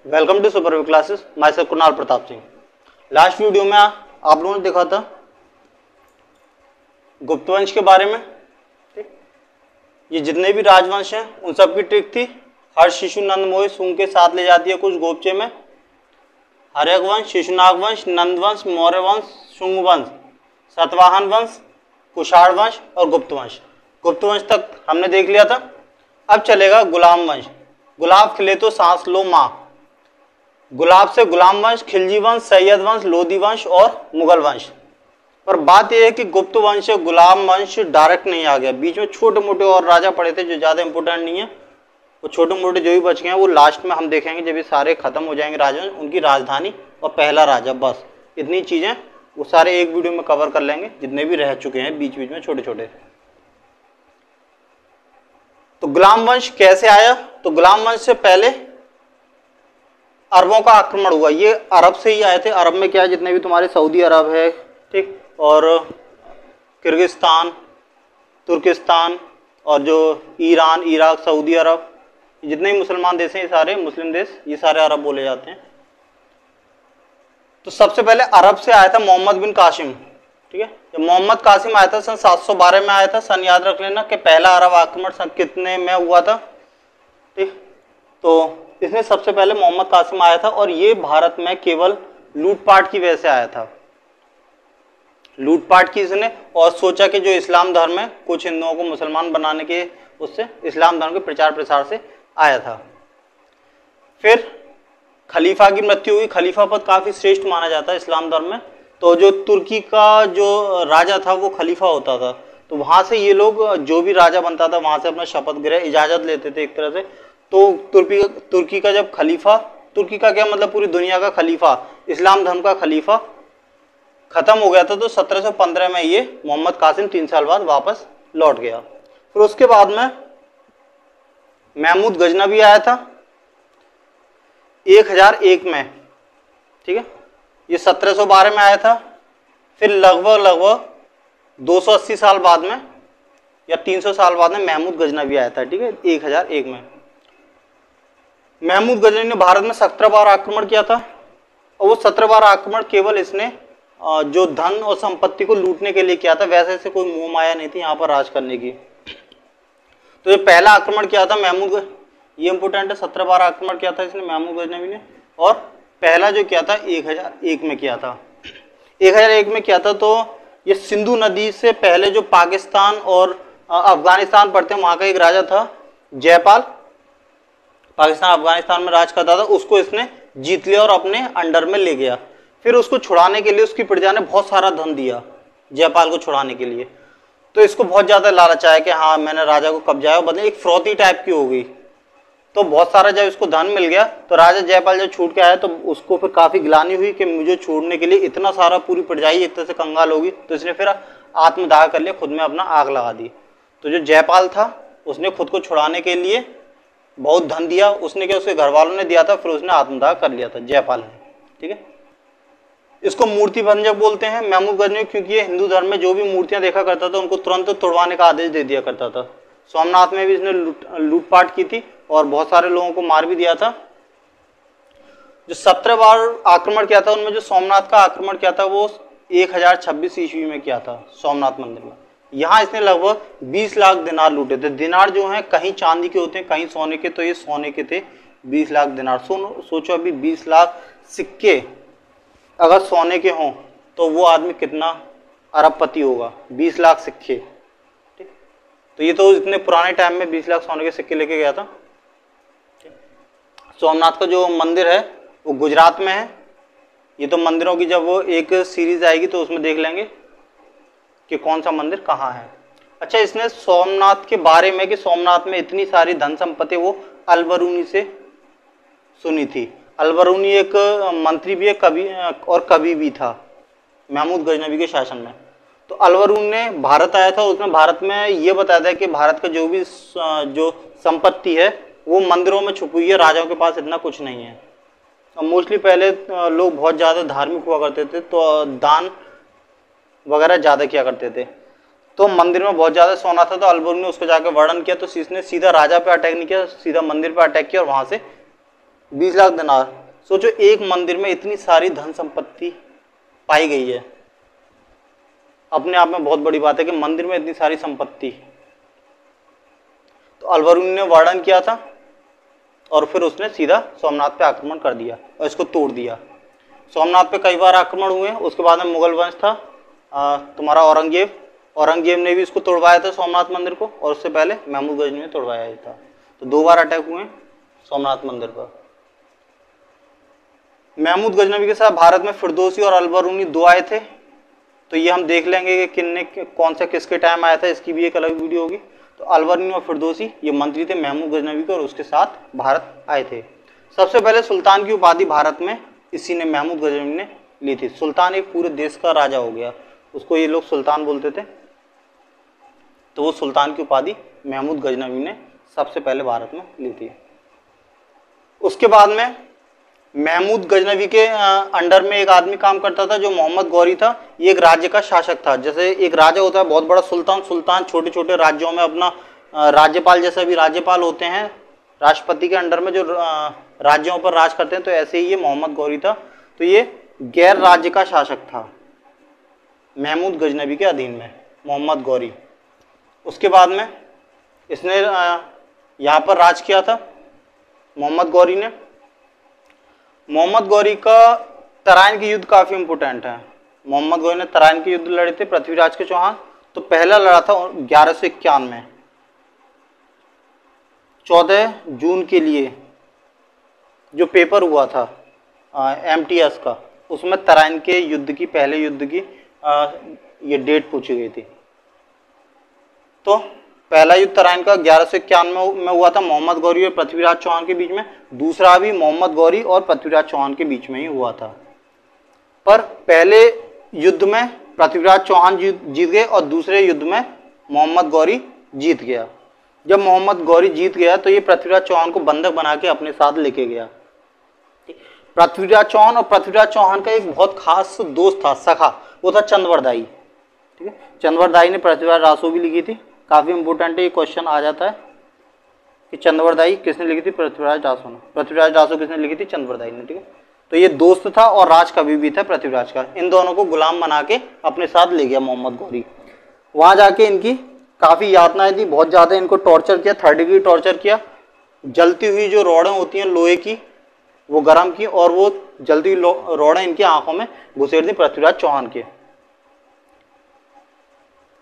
Welcome to super classes. Myself Kunal Pratap Singh. Last video में आप लोगों ने देखा था गुप्त वंश के बारे में। ठीक, ये जितने भी राजवंश हैं उन सब की ट्रिक थी। हर शिशु नंद मोहि सूंघ के साथ ले जाती है कुछ गोपचे में। हर्यक वंश, शिशुनाग वंश, नंद वंश, मौर्य वंश, शुंग वंश, सतवाहन वंश, कुषाण वंश और गुप्त वंश। गुप्त वंश तक हमने देख लिया था। अब चलेगा गुलाम वंश। गुलाब खिले तो सांस लो माँ। गुलाब से गुलाम वंश, खिलजी वंश, सैयद वंश, लोधी वंश और मुगल वंश। पर बात यह है कि गुप्त वंश से गुलाम वंश डायरेक्ट नहीं आ गया, बीच में छोटे मोटे और राजा पड़े थे जो ज्यादा इंपोर्टेंट नहीं है। वो छोटे मोटे जो भी बच गए हैं वो लास्ट में हम देखेंगे जब ये सारे खत्म हो जाएंगे राजवंश, उनकी राजधानी और पहला राजा, बस इतनी चीजें वो सारे एक वीडियो में कवर कर लेंगे जितने भी रह चुके हैं बीच बीच में छोटे छोटे। तो गुलाम वंश कैसे आया? तो गुलाम वंश से पहले अरबों का आक्रमण हुआ। ये अरब से ही आए थे। अरब में क्या है, जितने भी तुम्हारे सऊदी अरब है, ठीक, और किर्गिस्तान, तुर्किस्तान और जो ईरान, इराक, सऊदी अरब, जितने भी मुसलमान देश हैं ये सारे मुस्लिम देश, ये सारे अरब बोले जाते हैं। तो सबसे पहले अरब से आया था मोहम्मद बिन कासिम। ठीक है, जब मोहम्मद कासिम आया था सन 712 में आया था। सन याद रख लेना कि पहला अरब आक्रमण सन कितने में हुआ था। ठीक, तो इसमें सबसे पहले मोहम्मद कासिम आया था और ये भारत में केवल लूटपाट की वजह से आया था। लूटपाट की इसने, और सोचा कि जो इस्लाम धर्म है, कुछ हिंदुओं को मुसलमान बनाने के उससे इस्लाम धर्म के प्रचार प्रसार से आया था। फिर खलीफा की मृत्यु हुई। खलीफा पद काफी श्रेष्ठ माना जाता है इस्लाम धर्म में। तो जो तुर्की का जो राजा था वो खलीफा होता था। तो वहां से ये लोग, जो भी राजा बनता था वहां से अपना शपथ ग्रह इजाजत लेते थे एक तरह से। तो तुर्की का जब खलीफा, तुर्की का क्या मतलब पूरी दुनिया का खलीफा, इस्लाम धर्म का खलीफा खत्म हो गया था। तो 1715 में ये मोहम्मद कासिम 3 साल बाद वापस लौट गया। फिर उसके बाद में महमूद गजनवी आया था 1001 में। ठीक है, ये 1712 में आया था। फिर लगभग 280 साल बाद में या 300 साल बाद में महमूद गजनवी आया था। ठीक है, 1001 में महमूद गजनवी ने भारत में 17 बार आक्रमण किया था। और वो 17 बार आक्रमण केवल इसने जो धन और संपत्ति को लूटने के लिए किया था, वैसे से कोई मोह माया नहीं थी यहाँ पर राज करने की। तो ये पहला आक्रमण किया था महमूद, ये इंपोर्टेंट है, 17 बार आक्रमण किया था इसने महमूद गजनवी ने। और पहला जो किया था 1001 में किया था। 1001 में किया था। तो ये सिंधु नदी से पहले जो पाकिस्तान और अफगानिस्तान पड़ते हैं वहां का एक राजा था जयपाल, पाकिस्तान अफगानिस्तान में राज करता था, उसको इसने जीत लिया और अपने अंडर में ले गया। फिर उसको छुड़ाने के लिए उसकी प्रजा ने बहुत सारा धन दिया जयपाल को छुड़ाने के लिए। तो इसको बहुत ज्यादा लालच आया कि हाँ मैंने राजा को कब्जाया, बदले एक फ्रॉती टाइप की हो गई। तो बहुत सारा जब इसको धन मिल गया तो राजा जयपाल जब छूट के आया तो उसको फिर काफी गिलानी हुई कि मुझे छोड़ने के लिए इतना सारा, पूरी प्रजा ही एक तरह से कंगाल होगी। तो इसने फिर आत्मदाह कर लिया, खुद में अपना आग लगा दी। तो जो जयपाल था उसने खुद को छुड़ाने के लिए बहुत धन दिया। उसने क्या, उसके घर वालों ने दिया था, फिर उसने आत्मदाह कर लिया था जयपाल ने। ठीक है, इसको मूर्ति भंजक बोलते हैं महमूद गजनवी, क्योंकि ये हिंदू धर्म में जो भी मूर्तियां देखा करता था उनको तुरंत तोड़वाने का आदेश दे दिया करता था। सोमनाथ में भी इसने लूटपाट की थी और बहुत सारे लोगों को मार भी दिया था। जो 17 बार आक्रमण किया था उनमें जो सोमनाथ का आक्रमण किया था वो 1026 ईस्वी में किया था सोमनाथ मंदिर में। यहाँ इसने लगभग 20 लाख दिनार लूटे थे। दिनार जो हैं कहीं चांदी के होते हैं कहीं सोने के, तो ये सोने के थे 20 लाख दिनार। सोचो अभी 20 लाख सिक्के अगर सोने के हों तो वो आदमी कितना अरबपति होगा। 20 लाख सिक्के, ठीक। तो ये तो इतने पुराने टाइम में 20 लाख सोने के सिक्के लेके गया था। सोमनाथ का जो मंदिर है वो गुजरात में है। ये तो मंदिरों की जब वो एक सीरीज आएगी तो उसमें देख लेंगे कि कौन सा मंदिर कहाँ है। अच्छा, इसने सोमनाथ के बारे में कि सोमनाथ में इतनी सारी धन संपत्ति वो अलबरूनी से सुनी थी। अलबरूनी एक मंत्री भी है, कवि और कवि भी था महमूद गजनवी के शासन में। तो अलबरूनी ने भारत आया था, उसने भारत में ये बताया था कि भारत का जो भी जो संपत्ति है वो मंदिरों में छुपी हुई है, राजाओं के पास इतना कुछ नहीं है। और मोस्टली पहले लोग बहुत ज़्यादा धार्मिक हुआ करते थे तो दान वगैरह ज़्यादा किया करते थे। तो मंदिर में बहुत ज़्यादा सोना था। तो अलबरूनी ने उसको जाकर वर्णन किया। तो इसने सीधा राजा पे अटैक नहीं किया, सीधा मंदिर पे अटैक किया और वहाँ से 20 लाख दिनार। सोचो एक मंदिर में इतनी सारी धन संपत्ति पाई गई है, अपने आप में बहुत बड़ी बात है कि मंदिर में इतनी सारी संपत्ति। तो अलबरूनी ने वर्णन किया था और फिर उसने सीधा सोमनाथ पे आक्रमण कर दिया और इसको तोड़ दिया। सोमनाथ पे कई बार आक्रमण हुए। उसके बाद में मुगल वंश था तुम्हारा औरंगजेब ने भी इसको तोड़वाया था सोमनाथ मंदिर को, और उससे पहले महमूद गजनवी ने तोड़वाया था। तो 2 बार अटैक हुए सोमनाथ मंदिर पर। महमूद गजनवी के साथ भारत में फिरदौसी और अलबरूनी 2 आए थे। तो ये हम देख लेंगे कि किन्ने कौन सा किसके टाइम आया था, इसकी भी एक अलग वीडियो होगी। तो अलबरूनी और फिरदौसी ये मंत्री थे महमूद गजनवी के, और उसके साथ भारत आए थे। सबसे पहले सुल्तान की उपाधि भारत में इसी ने महमूद गजनवी ने ली थी। सुल्तान एक पूरे देश का राजा हो गया, उसको ये लोग सुल्तान बोलते थे। तो वो सुल्तान की उपाधि महमूद गजनवी ने सबसे पहले भारत में ली थी। उसके बाद में महमूद गजनवी के अंडर में एक आदमी काम करता था जो मोहम्मद गौरी था। ये एक राज्य का शासक था। जैसे एक राजा होता है बहुत बड़ा सुल्तान छोटे छोटे राज्यों में अपना राज्यपाल, जैसे भी राज्यपाल होते हैं राष्ट्रपति के अंडर में जो राज्यों पर राज करते हैं, तो ऐसे ही ये मोहम्मद गौरी था। तो ये गैर राज्य का शासक था महमूद गजनवी के अधीन में, मोहम्मद गौरी। उसके बाद में इसने यहाँ पर राज किया था मोहम्मद गौरी ने। मोहम्मद गौरी का तराइन के युद्ध काफी इंपोर्टेंट है। मोहम्मद गौरी ने तराइन के युद्ध लड़े थे पृथ्वीराज के चौहान। तो पहला लड़ा था 1151 में, 14 जून के लिए जो पेपर हुआ था MTS का, उसमें तराइन के युद्ध की, पहले युद्ध की ये डेट पूछी गई थी। तो पहला युद्ध तराइन का 1151 में हुआ था मोहम्मद गौरी और पृथ्वीराज चौहान के बीच में। दूसरा भी मोहम्मद गौरी और पृथ्वीराज चौहान के बीच में ही हुआ था। पर पहले युद्ध में पृथ्वीराज चौहान जीत गए और दूसरे युद्ध में मोहम्मद गौरी जीत गया। जब मोहम्मद गौरी जीत गया तो ये पृथ्वीराज चौहान को बंधक बना के अपने साथ लेके गया। पृथ्वीराज चौहान और पृथ्वीराज चौहान का एक बहुत खास दोस्त था, सखा, वो था चंद्रवरदाई। ठीक है, चंद्रवरदाई ने पृथ्वीराज रासो भी लिखी थी। काफी इंपोर्टेंट है, ये क्वेश्चन आ जाता है कि चंद्रवरदाई किसने लिखी थी, पृथ्वीराज रासो ने। पृथ्वीराज रासो किसने लिखी थी, चंद्रवरदाई ने। ठीक है, तो ये दोस्त था और राज कवि भी था पृथ्वीराज का। इन दोनों को गुलाम बना के अपने साथ ले गया मोहम्मद गौरी। वहां जाके इनकी काफी यातनाएं थी, बहुत ज्यादा इनको टॉर्चर किया, 3rd डिग्री टॉर्चर किया। जलती हुई जो रॉडें होती हैं लोहे की, वो गर्म की और वो जलती हुई रॉडें इनकी आंखों में घुसेड़ दी पृथ्वीराज चौहान के।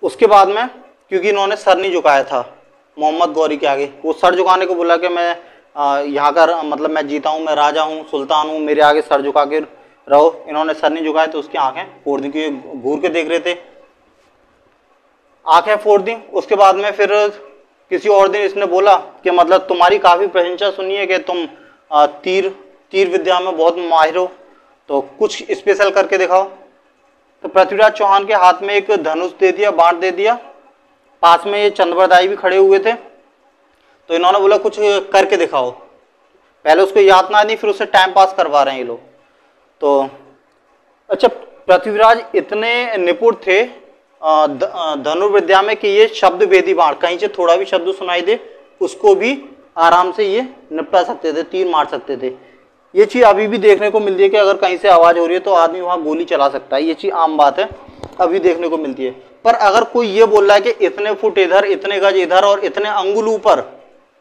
उसके बाद में क्योंकि इन्होंने सर नहीं झुकाया था मोहम्मद गौरी के आगे, वो सर झुकाने को बोला कि मैं यहाँ का मतलब मैं जीता हूँ, मैं राजा हूँ, सुल्तान हूँ, मेरे आगे सर झुका के रहो। इन्होंने सर नहीं झुकाया तो उसकी आंखें फोड़ दी, क्योंकि घूर के देख रहे थे, आंखें फोड़ दी। उसके बाद में फिर किसी और दिन इसने बोला कि मतलब तुम्हारी काफी प्रशंसा सुनी है कि तुम तीर विद्या में बहुत माहिर हो, तो कुछ स्पेशल करके दिखाओ। तो पृथ्वीराज चौहान के हाथ में एक धनुष दे दिया, बाण दे दिया। पास में ये चंद्रवरदाई भी खड़े हुए थे, तो इन्होंने बोला कुछ करके दिखाओ। पहले उसको यातना दी, फिर उससे टाइम पास करवा रहे हैं ये लोग। तो अच्छा, पृथ्वीराज इतने निपुण थे धनुर्विद्या में कि ये शब्द भेदी बाण, कहीं से थोड़ा भी शब्द सुनाई दे उसको भी आराम से ये निपटा सकते थे, तीर मार सकते थे। ये चीज अभी भी देखने को मिलती है कि अगर कहीं से आवाज हो रही है तो आदमी वहां गोली चला सकता है। ये चीज आम बात है, अभी देखने को मिलती है। पर अगर कोई ये बोल रहा है कि इतने फुट इधर, इतने गज इधर और इतने अंगुल ऊपर,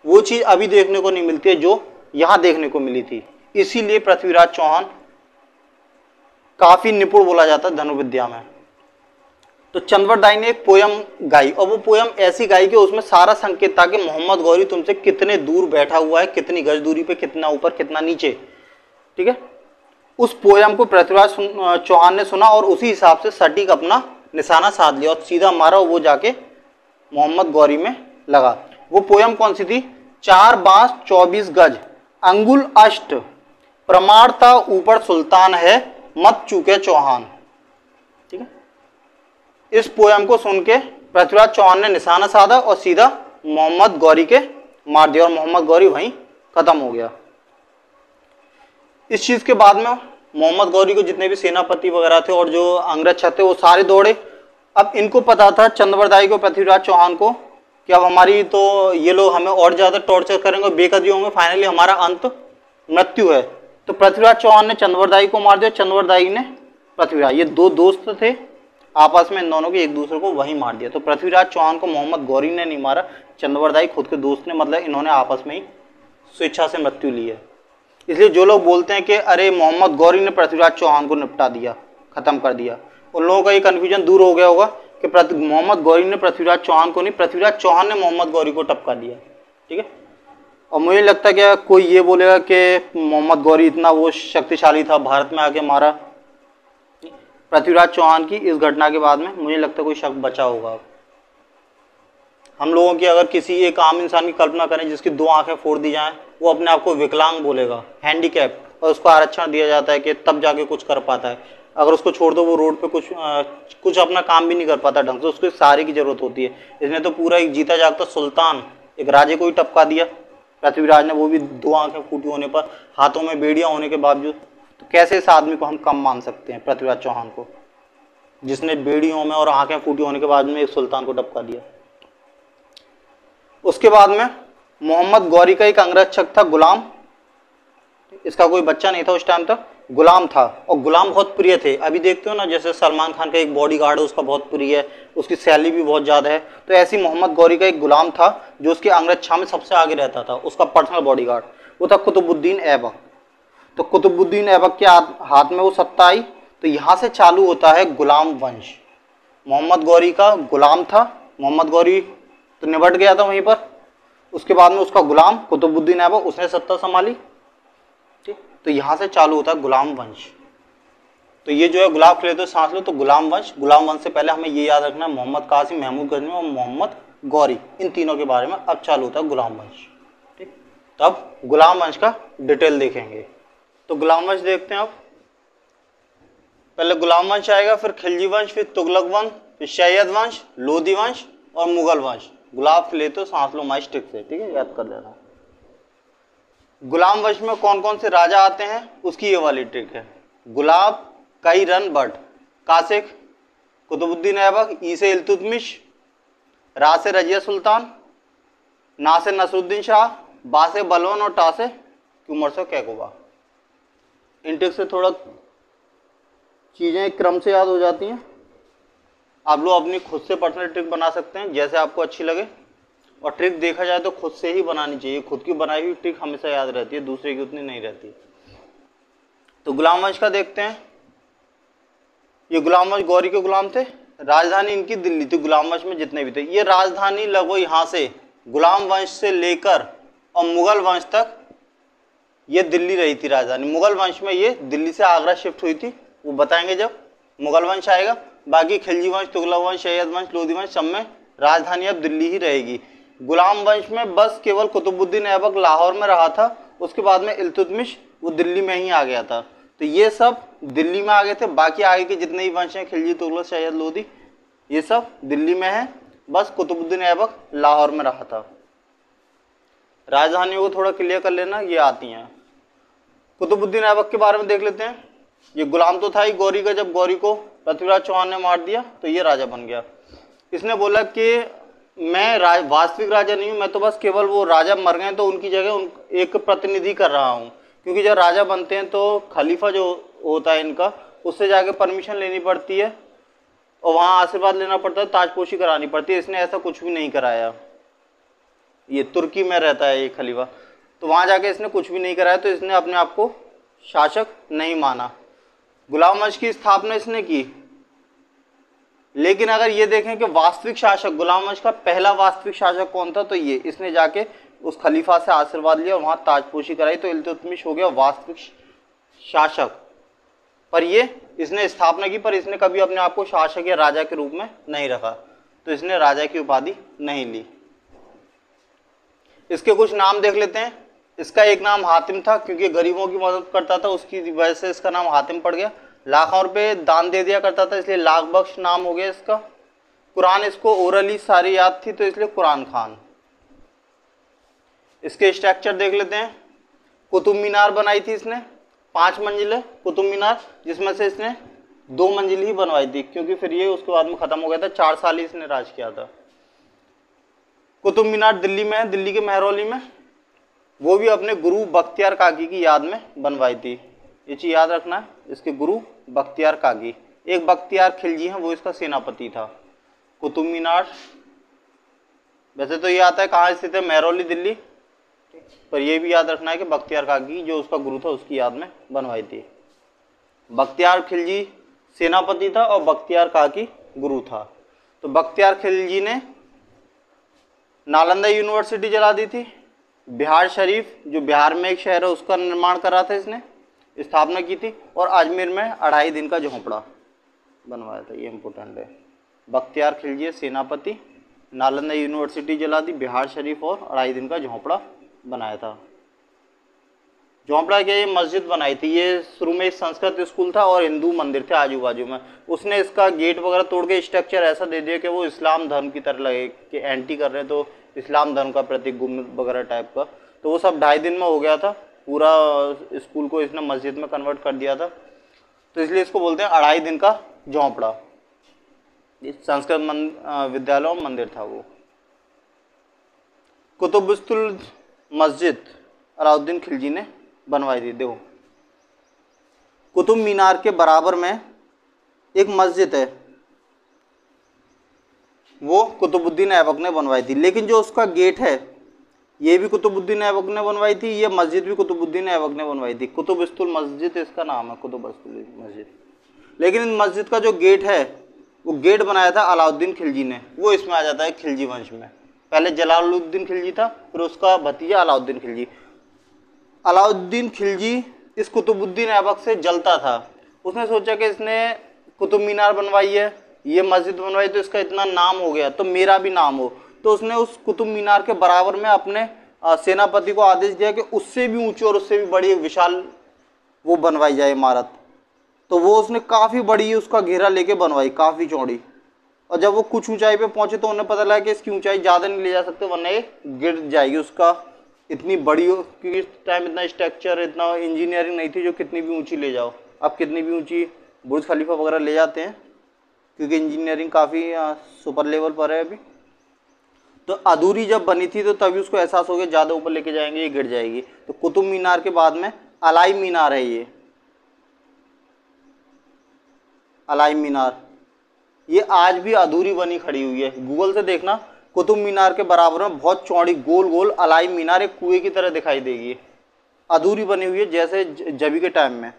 वो चीज अभी देखने को नहीं मिलती है जो यहां देखने को मिली थी। इसीलिए पृथ्वीराज चौहान काफी निपुण बोला जाता है धनुर्विद्या में। तो चंद्रवरदाई ने एक पोयम गाई, और वो पोयम ऐसी गाई कि उसमें सारा संकेत था कि मोहम्मद गौरी तुमसे कितने दूर बैठा हुआ है, कितनी गज दूरी पे, कितना ऊपर, कितना नीचे। ठीक है, उस पोयम को पृथ्वीराज चौहान ने सुना और उसी हिसाब से सटीक अपना निशाना साध लिया और सीधा मारा, और वो जाके मोहम्मद गौरी में लगा। वो पोयम कौन सी थी? 4 बांस 24 गज, अंगुल अष्ट, प्रमाणता ऊपर सुल्तान है, मत चूके चौहान। ठीक है, इस पोयम को सुन के पृथ्वीराज चौहान ने निशाना साधा और सीधा मोहम्मद गौरी के मार दिया, और मोहम्मद गौरी वहीं खत्म हो गया। इस चीज के बाद में मोहम्मद गौरी को जितने भी सेनापति वगैरह थे और जो अंग्रेज थे वो सारे दौड़े। अब इनको पता था चंद्रवरदाई को, पृथ्वीराज चौहान को, कि अब हमारी तो ये लोग हमें और ज्यादा टॉर्चर करेंगे, बेकदरी होंगे, फाइनली हमारा अंत मृत्यु है। तो पृथ्वीराज चौहान ने चंद्रवरदाई को मार दिया, चंद्रवरदाई ने पृथ्वीराज, ये दो दोस्त थे आपस में, इन दोनों के एक दूसरे को वही मार दिया। तो पृथ्वीराज चौहान को मोहम्मद गौरी ने नहीं मारा, चंद्रवरदाई खुद के दोस्त ने, मतलब इन्होंने आपस में ही स्वेच्छा से मृत्यु ली है। इसलिए जो लोग बोलते हैं कि अरे मोहम्मद गौरी ने पृथ्वीराज चौहान को निपटा दिया, खत्म कर दिया, उन लोगों का ये कन्फ्यूजन दूर हो गया होगा कि मोहम्मद गौरी ने पृथ्वीराज चौहान को नहीं, पृथ्वीराज चौहान ने मोहम्मद गौरी को टपका दिया। ठीक है। और मुझे लगता है क्या कोई ये बोलेगा कि मोहम्मद गौरी इतना वो शक्तिशाली था, भारत में आके मारा। पृथ्वीराज चौहान की इस घटना के बाद में मुझे लगता है कोई शक बचा होगा। हम लोगों की अगर किसी एक आम इंसान की कल्पना करें जिसकी 2 आंखें फोड़ दी जाएं, वो अपने आप को विकलांग बोलेगा, हैंडीकैप, और उसको आरक्षण दिया जाता है कि तब जाके कुछ कर पाता है। अगर उसको छोड़ दो वो रोड पे कुछ अपना काम भी नहीं कर पाता ढंग से, उसको सहारे की जरूरत होती है। इसने तो पूरा एक जीता जागता सुल्तान, एक राजे को ही टपका दिया पृथ्वीराज ने, वो भी 2 आंखें फूटी होने पर, हाथों में बेड़ियां होने के बावजूद। तो कैसे इस आदमी को हम कम मान सकते हैं, पृथ्वीराज चौहान को, जिसने बेड़ियों में और आंखें फूटी होने के बाद में एक सुल्तान को टपका दिया। उसके बाद में मोहम्मद गौरी का एक अंगरक्षक था गुलाम, इसका कोई बच्चा नहीं था उस टाइम तक, गुलाम था, और गुलाम बहुत प्रिय थे। अभी देखते हो ना जैसे सलमान खान का एक बॉडीगार्ड है, उसका बहुत प्रिय है, उसकी सैलरी भी बहुत ज़्यादा है। तो ऐसी मोहम्मद गौरी का एक गुलाम था जो उसकी अंगरक्षा में सबसे आगे रहता था, उसका पर्सनल बॉडीगार्ड, वो था कुतुबुद्दीन ऐबक। तो कुतुबुद्दीन ऐबक के हाथ में वो सत्ता आई। तो यहाँ से चालू होता है गुलाम वंश। मोहम्मद गौरी का गुलाम था, मोहम्मद गौरी तो निबट गया था वहीं पर, उसके बाद में उसका गुलाम कुतुबुद्दीन ऐबक, उसने सत्ता संभाली। ठीक, तो यहाँ से चालू होता है गुलाम वंश। तो ये जो है गुलाब खिले तो सांस लो, तो गुलाम वंश, गुलाम वंश से पहले हमें ये याद रखना है मोहम्मद कासिम, महमूद गजनी और मोहम्मद गौरी, इन तीनों के बारे में अब चालू होता है गुलाम वंश। ठीक, तो अब गुलाम वंश का डिटेल देखेंगे। तो गुलाम वंश देखते हैं अब। पहले गुलाम वंश आएगा, फिर खिलजी वंश, फिर तुगलक वंश, फिर सैयद वंश, लोधी वंश और मुगल वंश। गुलाब खिले तो सांस लो माई स्टिक से, ठीक है, याद कर लेना। गुलाम वंश में कौन कौन से राजा आते हैं उसकी ये वाली ट्रिक है। गुलाब, कई रन बट, कासिक, कुतुबुद्दीन ऐबक, ईसे इल्तुतमिश, रा से रजिया सुल्तान, ना से नसरुद्दीन शाह, बा से बलवन और टा से क्यूमर से कैकोबा। इन ट्रिक से थोड़ा चीज़ें क्रम से याद हो जाती हैं। आप लोग अपनी खुद से पर्सनल ट्रिक बना सकते हैं जैसे आपको अच्छी लगे, और ट्रिक देखा जाए तो खुद से ही बनानी चाहिए। खुद की बनाई हुई ट्रिक हमेशा याद रहती है, दूसरे की उतनी नहीं रहती। तो गुलाम वंश का देखते हैं। ये गुलाम वंश गौरी के गुलाम थे, राजधानी इनकी दिल्ली थी। गुलाम वंश में जितने भी थे, ये राजधानी लगभग यहाँ से गुलाम वंश से लेकर और मुगल वंश तक ये दिल्ली रही थी राजधानी। मुगल वंश में ये दिल्ली से आगरा शिफ्ट हुई थी, वो बताएंगे जब मुगल वंश आएगा। बाकी खिलजी वंश, तुगलक वंश, सैयद वंश, लोधी वंश, सब में राजधानी अब दिल्ली ही रहेगी। गुलाम वंश में बस केवल कुतुबुद्दीन ऐबक लाहौर में रहा था, उसके बाद में इल्तुतमिश वो दिल्ली में ही आ गया था। तो ये सब दिल्ली में आ गए थे। बाकी आगे के जितने भी वंश हैं, खिलजी, तुगलक, सैयद, लोधी, ये सब दिल्ली में है, बस कुतुबुद्दीन ऐबक लाहौर में रहा था। राजधानियों को थोड़ा क्लियर कर लेना, ये आती हैं। कुतुबुद्दीन ऐबक के बारे में देख लेते हैं। ये गुलाम तो था ही गौरी का, जब गौरी को पृथ्वीराज चौहान ने मार दिया तो ये राजा बन गया। इसने बोला कि मैं वास्तविक राजा नहीं हूँ, मैं तो बस केवल वो राजा मर गए तो उनकी जगह एक प्रतिनिधि कर रहा हूँ। क्योंकि जब राजा बनते हैं तो खलीफा जो होता है इनका, उससे जाके परमिशन लेनी पड़ती है और वहाँ आशीर्वाद लेना पड़ता है, ताजपोशी करानी पड़ती है। इसने ऐसा कुछ भी नहीं कराया। ये तुर्की में रहता है ये खलीफा, तो वहाँ जाके इसने कुछ भी नहीं कराया, तो इसने अपने आप को शासक नहीं माना। गुलाम वंश की स्थापना इसने की। लेकिन अगर ये देखें कि वास्तविक शासक, गुलाम वंश का पहला वास्तविक शासक कौन था, तो ये इसने जाके उस खलीफा से आशीर्वाद लिया, वहाँ ताजपोशी कराई, तो इल्तुतमिश हो गया वास्तविक शासक। पर ये इसने स्थापना की, पर इसने कभी अपने आप को शासक या राजा के रूप में नहीं रखा, तो इसने राजा की उपाधि नहीं ली। इसके कुछ नाम देख लेते हैं। इसका एक नाम हातिम था, क्योंकि गरीबों की मदद करता था, उसकी वजह से इसका नाम हातिम पड़ गया। लाखों रुपए दान दे दिया करता था, इसलिए लाख बख्श नाम हो गया इसका। कुरान इसको ओरली सारी याद थी, तो इसलिए कुरान खान। इसके स्ट्रक्चर देख लेते हैं। कुतुब मीनार बनाई थी इसने, 5 मंजिलें कुतुब मीनार, जिसमें से इसने 2 मंजिल ही बनवाई थी, क्योंकि फिर ये उसके बाद में खत्म हो गया था। 4 साल ही इसने राज किया था। कुतुब मीनार दिल्ली में है, दिल्ली के महरौली में। वो भी अपने गुरु बख्तियार काकी की याद में बनवाई थी। ये चीज याद रखना है, इसके गुरु बख्तियार काकी। एक बख्तियार खिलजी है, वो इसका सेनापति था। कुतुब मीनार वैसे तो ये आता है कहाँ स्थित है, महरौली दिल्ली, पर ये भी याद रखना है कि बख्तियार काकी जो उसका गुरु था उसकी याद में बनवाई थी। बख्तियार खिलजी सेनापति था और बख्तियार काकी गुरु था। तो बख्तियार खिलजी ने नालंदा यूनिवर्सिटी जला दी थी। बिहार शरीफ जो बिहार में एक शहर है उसका निर्माण करा था इसने, स्थापना की थी। और अजमेर में 2.5 दिन का झोंपड़ा बनवाया था, ये इंपॉर्टेंट है। बख्तियार खिलजी सेनापति, नालंदा यूनिवर्सिटी जला दी, बिहार शरीफ और 2.5 दिन का झोंपड़ा बनाया था। झोंपड़ा क्या, ये मस्जिद बनाई थी। ये शुरू में एक संस्कृत स्कूल था और हिंदू मंदिर थे आजू बाजू में। उसने इसका गेट वगैरह तोड़ के स्ट्रक्चर ऐसा दे दिया कि वो इस्लाम धर्म की तरह लगे कि एंटी कर रहे हैं, तो इस्लाम धर्म का प्रतीक गुम्बद वगैरह टाइप का। तो वो सब 2.5 दिन में हो गया था। पूरा स्कूल को इसने मस्जिद में कन्वर्ट कर दिया था, तो इसलिए इसको बोलते हैं 2.5 दिन का झोंपड़ा। संस्कृत विद्यालय और मंदिर था वो। कुतुबुस्तुल मस्जिद अलाउद्दीन खिलजी ने बनवाई थी। देखो कुतुब मीनार के बराबर में एक मस्जिद है, वो कुतुबुद्दीन ऐबक ने बनवाई थी। लेकिन जो उसका गेट है ये भी कुतुबुद्दीन ऐबक ने बनवाई थी, ये मस्जिद भी कुतुबुद्दीन ऐबक ने बनवाई थी। कुतुबुस्तुल मस्जिद इसका नाम है, कुतुबुस्तुल मस्जिद। लेकिन इन मस्जिद का जो गेट है वो गेट बनाया था अलाउद्दीन खिलजी ने। वो इसमें आ जाता है खिलजी वंश में। पहले जलालुद्दीन खिलजी था, फिर उसका भतीजा अलाउद्दीन खिलजी। अलाउद्दीन खिलजी इस कुतुबुद्दीन ऐबक से जलता था। उसने सोचा कि इसने कुतुब मीनार बनवाई है, ये मस्जिद बनवाई, तो इसका इतना नाम हो गया तो मेरा भी नाम हो। तो उसने उस कुतुब मीनार के बराबर में अपने सेनापति को आदेश दिया कि उससे भी ऊंची और उससे भी बड़ी विशाल वो बनवाई जाए इमारत। तो वो उसने काफ़ी बड़ी उसका घेरा लेके बनवाई, काफ़ी चौड़ी। और जब वो कुछ ऊंचाई पे पहुंचे तो उन्हें पता लगा कि इसकी ऊंचाई ज़्यादा नहीं ले जा सकते वरना ये गिर जाएगी। उसका इतनी बड़ी हो, क्योंकि इस टाइम इतना स्ट्रक्चर, इतना इंजीनियरिंग नहीं थी जो कितनी भी ऊंची ले जाओ। अब कितनी भी ऊंची बुर्ज खलीफा वगैरह ले जाते हैं क्योंकि इंजीनियरिंग काफ़ी सुपर लेवल पर है अभी। तो अधूरी जब बनी थी तो तभी उसको एहसास हो गया ज़्यादा ऊपर लेके जाएंगे ये गिर जाएगी। तो कुतुब मीनार के बाद में अलाई मीनार है, ये अलाई मीनार, ये आज भी अधूरी बनी खड़ी हुई है। गूगल से देखना, कुतुब मीनार के बराबर में बहुत चौड़ी गोल गोल अलाई मीनार एक कुएं की तरह दिखाई देगी, अधूरी बनी हुई है जैसे जबी के टाइम में।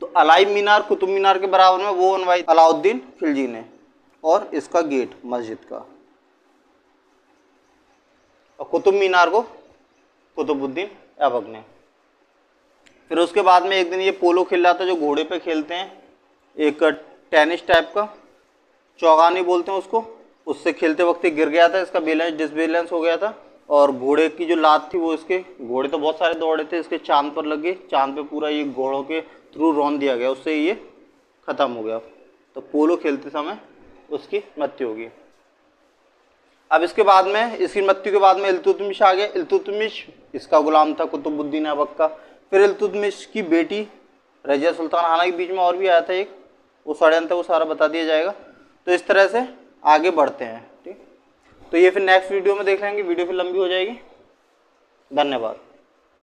तो अलाई मीनार कुतुब मीनार के बराबर में वो बनवाई अलाउद्दीन खिलजी ने, और इसका गेट मस्जिद का। और कुतुब मीनार को कुतुबुद्दीन ऐबक ने। फिर उसके बाद में एक दिन ये पोलो खेल रहा था, जो घोड़े पे खेलते हैं, एक टेनिस टाइप का, चौगानी बोलते हैं उसको। उससे खेलते वक्त गिर गया था, इसका बैलेंस डिसबैलेंस हो गया था और घोड़े की जो लात थी वो इसके, घोड़े तो बहुत सारे दौड़े थे, इसके चांद पर लग गए। चांद पे पूरा ये घोड़ों के थ्रू रौंद दिया गया, उससे ये खत्म हो गया। तो पोलो खेलते समय उसकी मृत्यु होगी। अब इसके बाद में, इसकी मृत्यु के बाद में इल्तुतमिश आ गया। इल्तुतमिश इसका गुलाम था कुतुबुद्दीन ऐबक का। फिर इल्तुतमिश की बेटी रजिया सुल्तान, हालांकि बीच में और भी आया था एक, वो षड्यंत्र, वो सारा बता दिया जाएगा। तो इस तरह से आगे बढ़ते हैं, ठीक। तो ये फिर नेक्स्ट वीडियो में देख लेंगे, वीडियो फिर लंबी हो जाएगी। धन्यवाद।